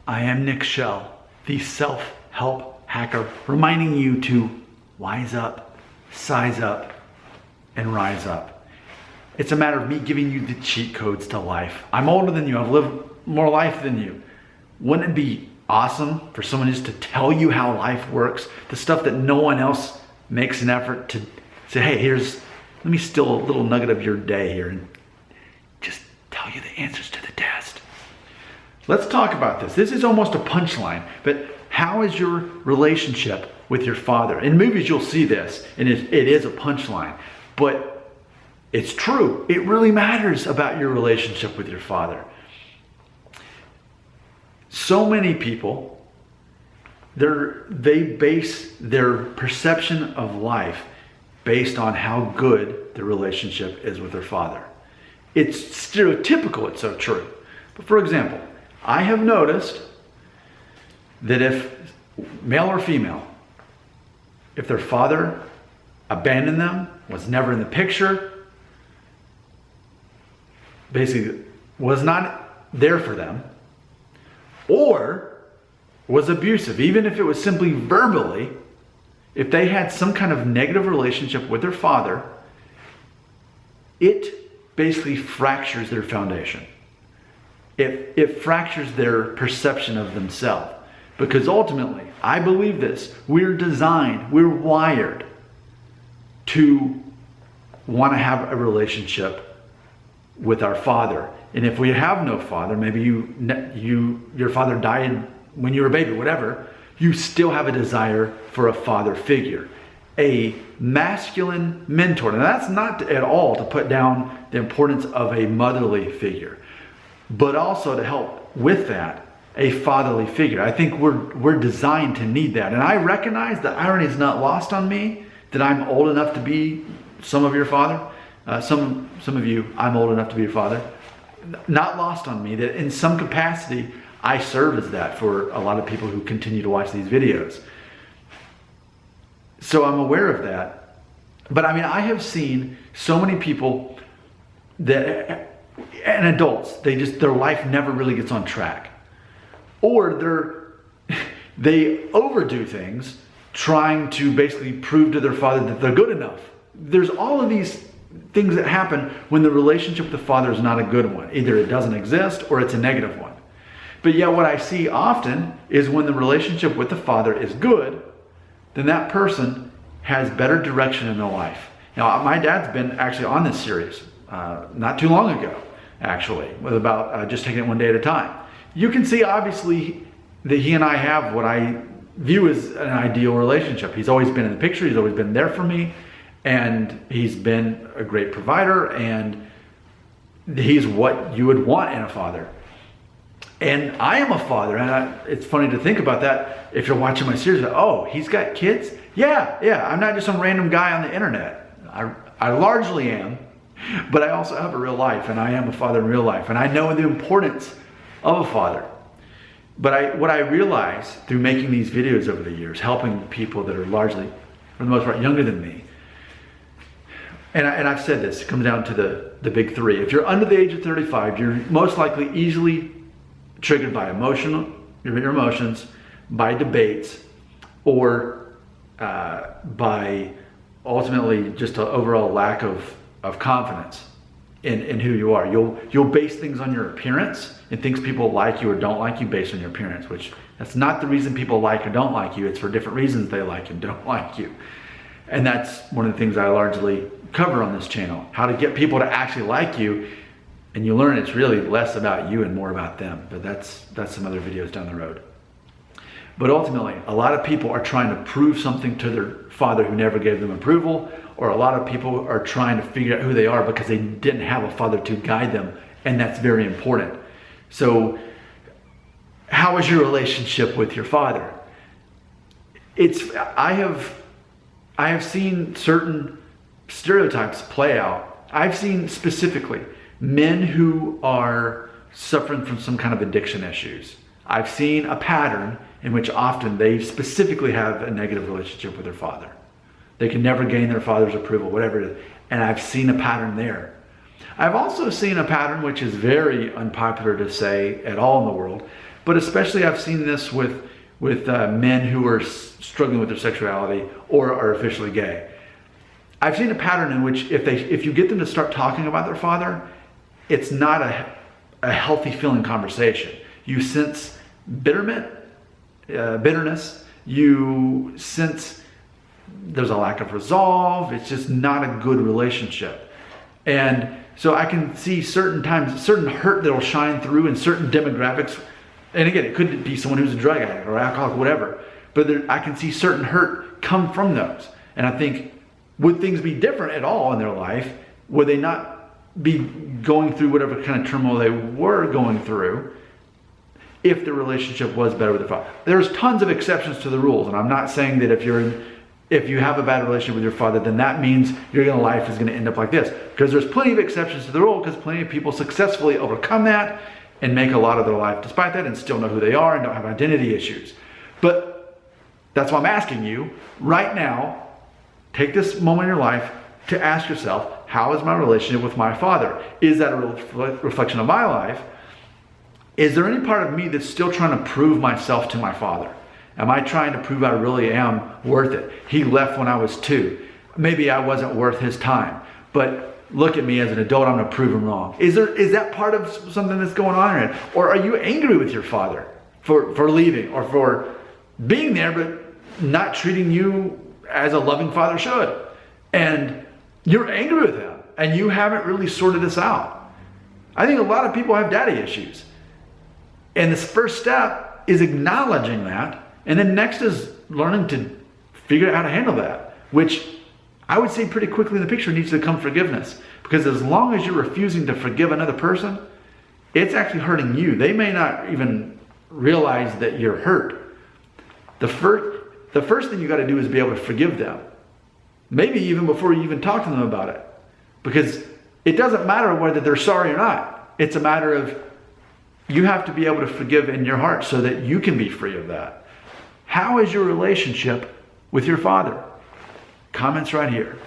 I am Nick Shell, the self-help hacker, reminding you to wise up, size up, and rise up. It's a matter of me giving you the cheat codes to life. I'm older than you, I've lived more life than you. Wouldn't it be awesome for someone just to tell you how life works, the stuff that no one else makes an effort to say, hey, let me steal a little nugget of your day here and just tell you the answers to the test. Let's talk about this. This is almost a punchline, but how is your relationship with your father? In movies, you'll see this, and it is a punchline, but it's true. It really matters about your relationship with your father. So many people, they base their perception of life based on how good the relationship is with their father. It's stereotypical, it's so true. But for example, I have noticed that if male or female, if their father abandoned them, was never in the picture, basically was not there for them, or was abusive, even if it was simply verbally, if they had some kind of negative relationship with their father, it basically fractures their foundation. It fractures their perception of themselves. Because ultimately, I believe this, we're designed, we're wired to want to have a relationship with our father. And if we have no father, maybe your father died when you were a baby, whatever, you still have a desire for a father figure, a masculine mentor. And that's not at all to put down the importance of a motherly figure, but also to help with that, a fatherly figure. I think we're designed to need that. And I recognize the irony is not lost on me that I'm old enough to be some of your father. Some of you, I'm old enough to be your father. Not lost on me that in some capacity, I serve as that for a lot of people who continue to watch these videos. So I'm aware of that. But I mean, I have seen so many people that, and adults, their life never really gets on track. Or they overdo things trying to basically prove to their father that they're good enough. There's all of these things that happen when the relationship with the father is not a good one. Either it doesn't exist or it's a negative one. But yet what I see often is when the relationship with the father is good, then that person has better direction in their life. Now, my dad's been actually on this series not too long ago, actually, with about just taking it one day at a time. You can see obviously that he and I have what I view as an ideal relationship. He's always been in the picture, he's always been there for me, and he's been a great provider, and he's what you would want in a father. And I am a father, and it's funny to think about that if you're watching my series. Oh, he's got kids? Yeah, I'm not just some random guy on the internet. I largely am, but I also have a real life, and I am a father in real life, and I know the importance of a father. But what I realized through making these videos over the years, helping people that are largely, for the most part, younger than me, and I've said this, it comes down to the big three. If you're under the age of 35, you're most likely easily triggered by your emotions, by debates, or by ultimately just an overall lack of confidence in who you are. You'll base things on your appearance and things people like you or don't like you based on your appearance, which that's not the reason people like or don't like you. It's for different reasons they like and don't like you. And that's one of the things I largely cover on this channel, how to get people to actually like you. And you learn it's really less about you and more about them. But that's some other videos down the road. But ultimately, a lot of people are trying to prove something to their father who never gave them approval, or a lot of people are trying to figure out who they are because they didn't have a father to guide them, and that's very important. So, how is your relationship with your father? I have seen certain stereotypes play out. I've seen specifically men who are suffering from some kind of addiction issues. I've seen a pattern in which often they specifically have a negative relationship with their father. They can never gain their father's approval, whatever it is. And I've seen a pattern there. I've also seen a pattern which is very unpopular to say at all in the world, but especially I've seen this with men who are struggling with their sexuality or are officially gay. I've seen a pattern in which if you get them to start talking about their father, it's not a healthy feeling conversation. You sense bitterness. You sense there's a lack of resolve. It's just not a good relationship. And so I can see certain times, certain hurt that'll shine through in certain demographics. And again, it could be someone who's a drug addict or alcoholic, whatever. But I can see certain hurt come from those. And I think, would things be different at all in their life? Would they not be going through whatever kind of turmoil they were going through if the relationship was better with their father? There's tons of exceptions to the rules. And I'm not saying that if you have a bad relationship with your father, then that means your life is going to end up like this. Because there's plenty of exceptions to the rule, because plenty of people successfully overcome that and make a lot of their life despite that and still know who they are and don't have identity issues. But that's why I'm asking you right now, take this moment in your life to ask yourself, how is my relationship with my father? Is that a reflection of my life? Is there any part of me that's still trying to prove myself to my father? Am I trying to prove I really am worth it? He left when I was 2. Maybe I wasn't worth his time, but look at me as an adult, I'm going to prove him wrong. Is that part of something that's going on in it? Or are you angry with your father for leaving or for being there but not treating you as a loving father should? And you're angry with him and you haven't really sorted this out. I think a lot of people have daddy issues. And this first step is acknowledging that. And then next is learning to figure out how to handle that, which I would say pretty quickly in the picture needs to come forgiveness. Because as long as you're refusing to forgive another person, it's actually hurting you. They may not even realize that you're hurt. The first thing you got to do is be able to forgive them. Maybe even before you even talk to them about it. Because it doesn't matter whether they're sorry or not. It's a matter of you have to be able to forgive in your heart so that you can be free of that. How is your relationship with your father? Comments right here.